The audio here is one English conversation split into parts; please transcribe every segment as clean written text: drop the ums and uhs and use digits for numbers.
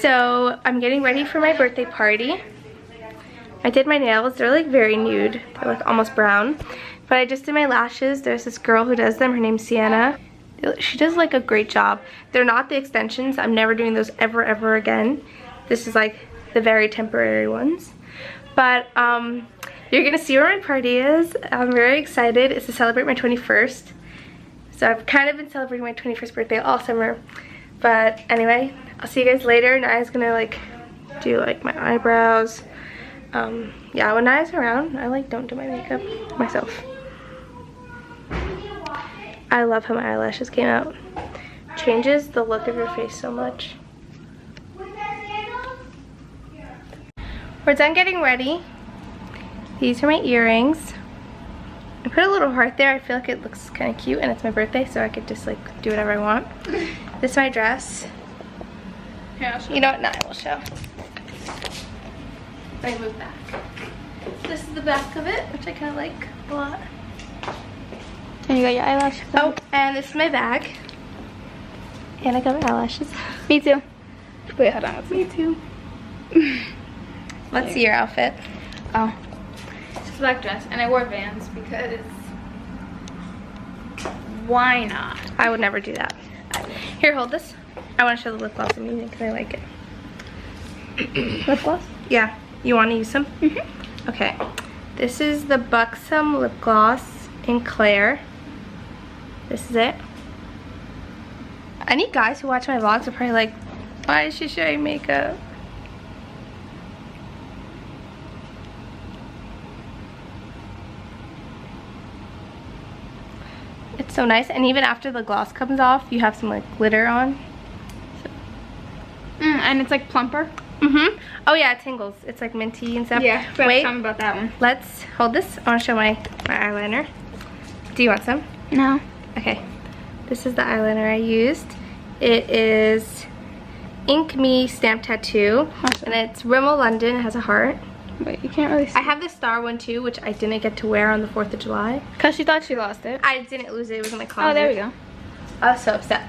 So I'm getting ready for my birthday party. I did my nails. They're like very nude. They're like almost brown. But I just did my lashes. There's this girl who does them. Her name's Sienna. She does like a great job. They're not the extensions. I'm never doing those ever again. This is like the very temporary ones. But you're gonna see where my party is. I'm very excited. It's to celebrate my 21st. So I've kind of been celebrating my 21st birthday all summer. But anyway, I'll see you guys later. Naya's gonna like do like my eyebrows. Yeah, when Naya's around, I like don't do my makeup myself. I love how my eyelashes came out. Changes the look of your face so much. We're done getting ready. These are my earrings. I put a little heart there. I feel like it looks kind of cute and it's my birthday, so I could just like do whatever I want. This is my dress. Yeah, you know what? No, I will show. Let me move back. This is the back of it, which I kind of like a lot. And you got your eyelashes on. Oh, and this is my bag. And I got my eyelashes. Me too. Wait, hold on. Me too. Let's see your outfit. Oh. It's a black dress, and I wore Vans because why not? I would never do that. Here, hold this. I want to show the lip gloss I'm using because I like it. Lip gloss? Yeah. You want to use some? Mm-hmm. Okay. This is the Buxom lip gloss in Claire. This is it. Any guys who watch my vlogs are probably like, why is she showing makeup? It's so nice, and even after the gloss comes off, you have some like glitter on. So. And it's like plumper. Oh yeah, it tingles. It's like minty and stuff. Yeah, wait. Tell me about that one. Let's hold this. I want to show my eyeliner. Do you want some? No. Okay. This is the eyeliner I used. It is Ink Me Stamp Tattoo. Awesome. And it's Rimmel London. It has a heart. Wait, you can't really see. I have the star one too, which I didn't get to wear on the 4th of July. Because she thought she lost it. I didn't lose it. It was in my closet. Oh, there we go. I was so upset.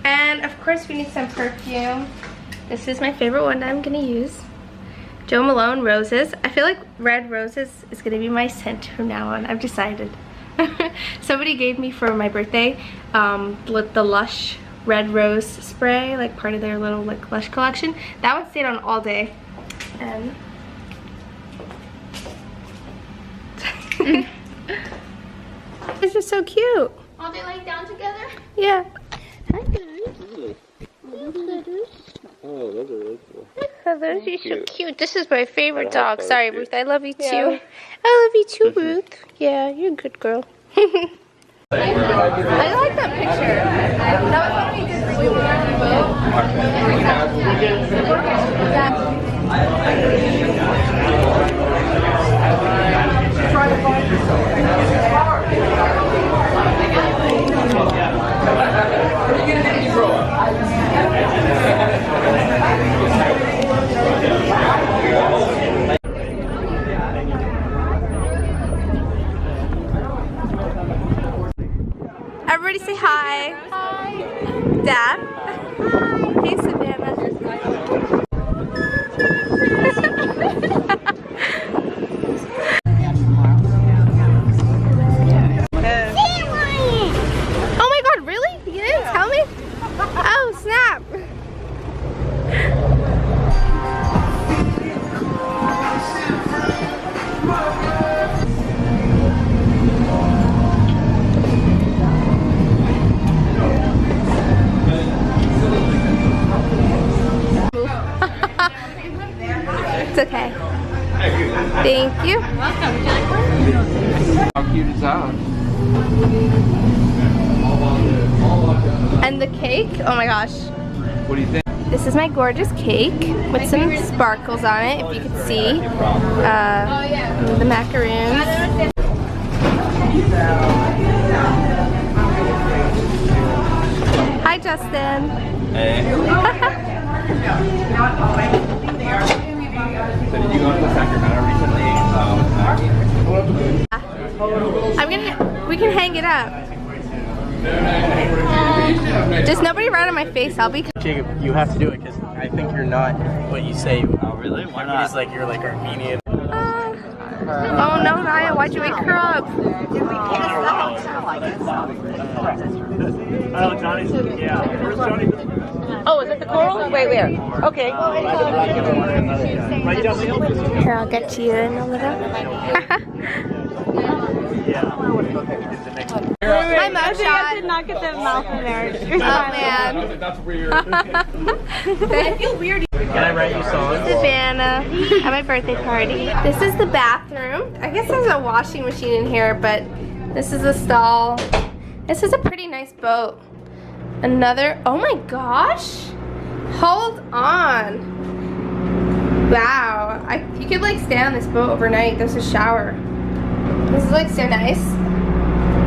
And of course we need some perfume. This is my favorite one that I'm going to use. Jo Malone Roses. I feel like Red Roses is going to be my scent from now on. I've decided. Somebody gave me for my birthday the Lush Red Rose spray, like part of their little like Lush collection. That one stayed on all day. And it's just so cute. Are they laying down together? Yeah. Hi guys. Oh, those are really cool. Those are so cute. This is my favorite dog. Sorry, Ruth. I love you too. Yeah. I love you too, Ruth. Yeah, you're a good girl. I like that picture. That was when we did the Everybody say hi. Hi. Dad. Hi. Hey, Savannah. Oh my God, really? You didn't tell me? Oh, snap. It's okay. Thank you. Welcome. Would you like one? How cute is that? And the cake, oh my gosh. What do you think? This is my gorgeous cake with some sparkles on it, if you can see. The macaroons. Hi, Justin. Hey. So did you go to Sacramento recently? We can hang it up. Just nobody right on my face. I'll be. Jacob, you have to do it because I think you're not what you say you are. Oh, really? Why I mean, not? it's like you're like Armenian. Oh no, Naya, why'd you wake her up? Oh, Johnny's. Yeah. Where's Johnny? Oh, is it the coral? Wait, where? Okay. Right down the hill. Here, I'll get you in a little. My mug shot. I did not get the mouth in there. Oh man. That's weird. I feel weird. Can I write you songs? Savannah at my birthday party. This is the bathroom. I guess there's a washing machine in here, but this is a stall. This is a pretty nice boat. Another, oh my gosh. Hold on. Wow, you could like stay on this boat overnight. There's a shower. This is like so nice.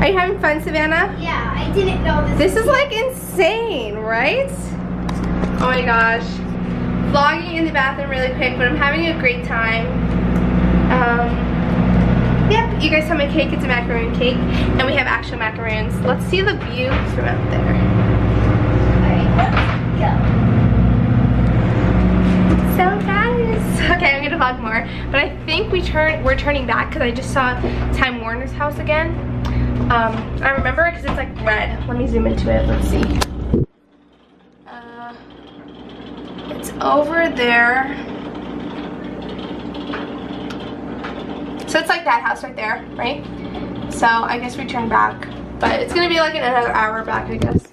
Are you having fun, Savannah? Yeah, I didn't know this. This is like insane, right? Oh my gosh. Vlogging in the bathroom really quick, but I'm having a great time. Yep, you guys saw my cake. It's a macaroon cake, and we have actual macaroons. Let's see the view from out there. Alright, let's go. So guys, okay, I'm gonna vlog more, but I think we're turning back because I just saw Time Warner's house again. I remember it because it's like red. Let me zoom into it. Let's see. It's over there. So it's like that house right there, right? So I guess we turn back, but it's gonna be like another hour back, I guess.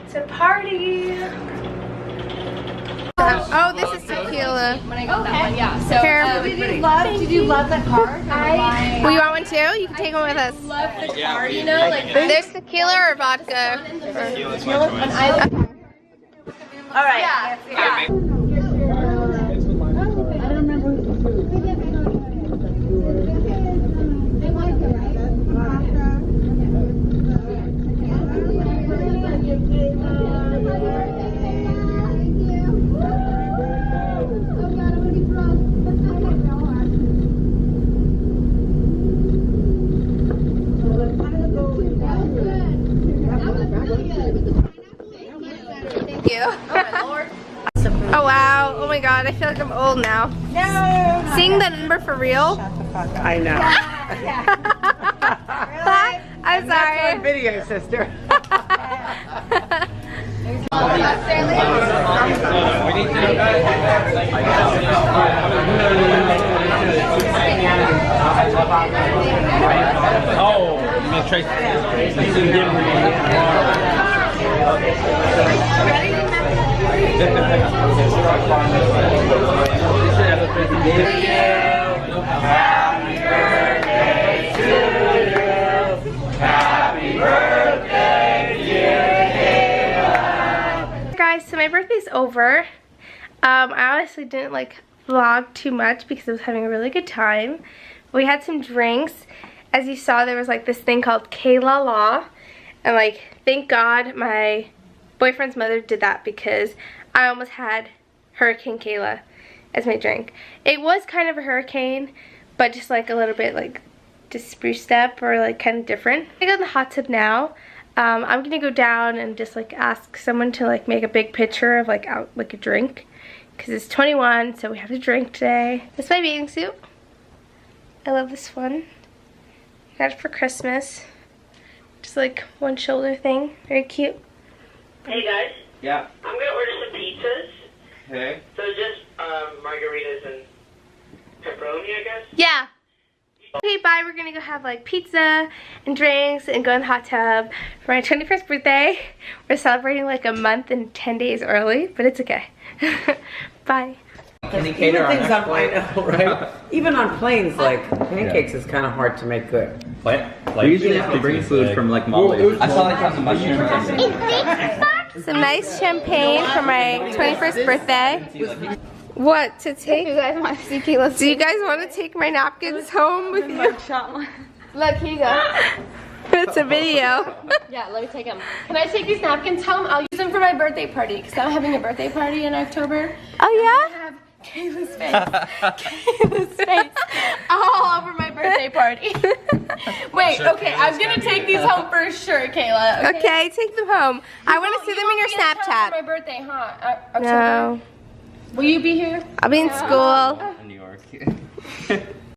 It's a party. Oh, this is tequila. When I got that one, yeah. So Here. Did you love the card? Well, you want one too? You can take one with us. love the car, you know, like There's tequila or vodka. Tequila's my choice. All right. yeah. Thank you. Oh wow. Oh my god, I feel like I'm old now. No. Seeing the number for real? I know. I'm sorry. Video, sister. Oh, you mean Tracy? Happy birthday to you. Happy birthday, dear Kayla. Guys, so my birthday's over. I honestly didn't like vlog too much because I was having a really good time. We had some drinks. As you saw, there was like this thing called Kayla Law. And like, thank God my boyfriend's mother did that because I almost had Hurricane Kayla as my drink. It was kind of a hurricane, but just like a little bit like just spruced up or like kind of different. I got in the hot tub now. I'm gonna go down and just like ask someone to like make a big picture of like out like a drink because it's 21, so we have to drink today. This is my bathing suit. I love this one. I got it for Christmas. Just like one shoulder thing. Very cute. Hey guys, Yeah. I'm gonna order some pizzas. Okay. So just margaritas and pepperoni, I guess. Yeah. Okay, bye. We're gonna go have like pizza and drinks and go in the hot tub for my 21st birthday. We're celebrating like a month and 10 days early, but it's okay. Bye. Any cater Even things on on, I know, right? Even on planes, like pancakes is kind of hard to make good. What? Like, we usually have to bring food from like Molly's. I saw they have some mushrooms. Some nice champagne for my 21st birthday. What to take? You guys want to see Kayla's? Do you guys want to take my napkins home with you? Look, here you go. It's a video. Yeah, let me take them. Can I take these napkins home? I'll use them for my birthday party because I'm having a birthday party in October. Oh yeah? I have Kayla's face. Kayla's face. All over my birthday party. Wait, okay, I'm gonna take these home for sure, Kayla. Okay, take them home. I want to see them in your For my Snapchat. birthday, huh? No. Will you be here? I'll be in school. In New York.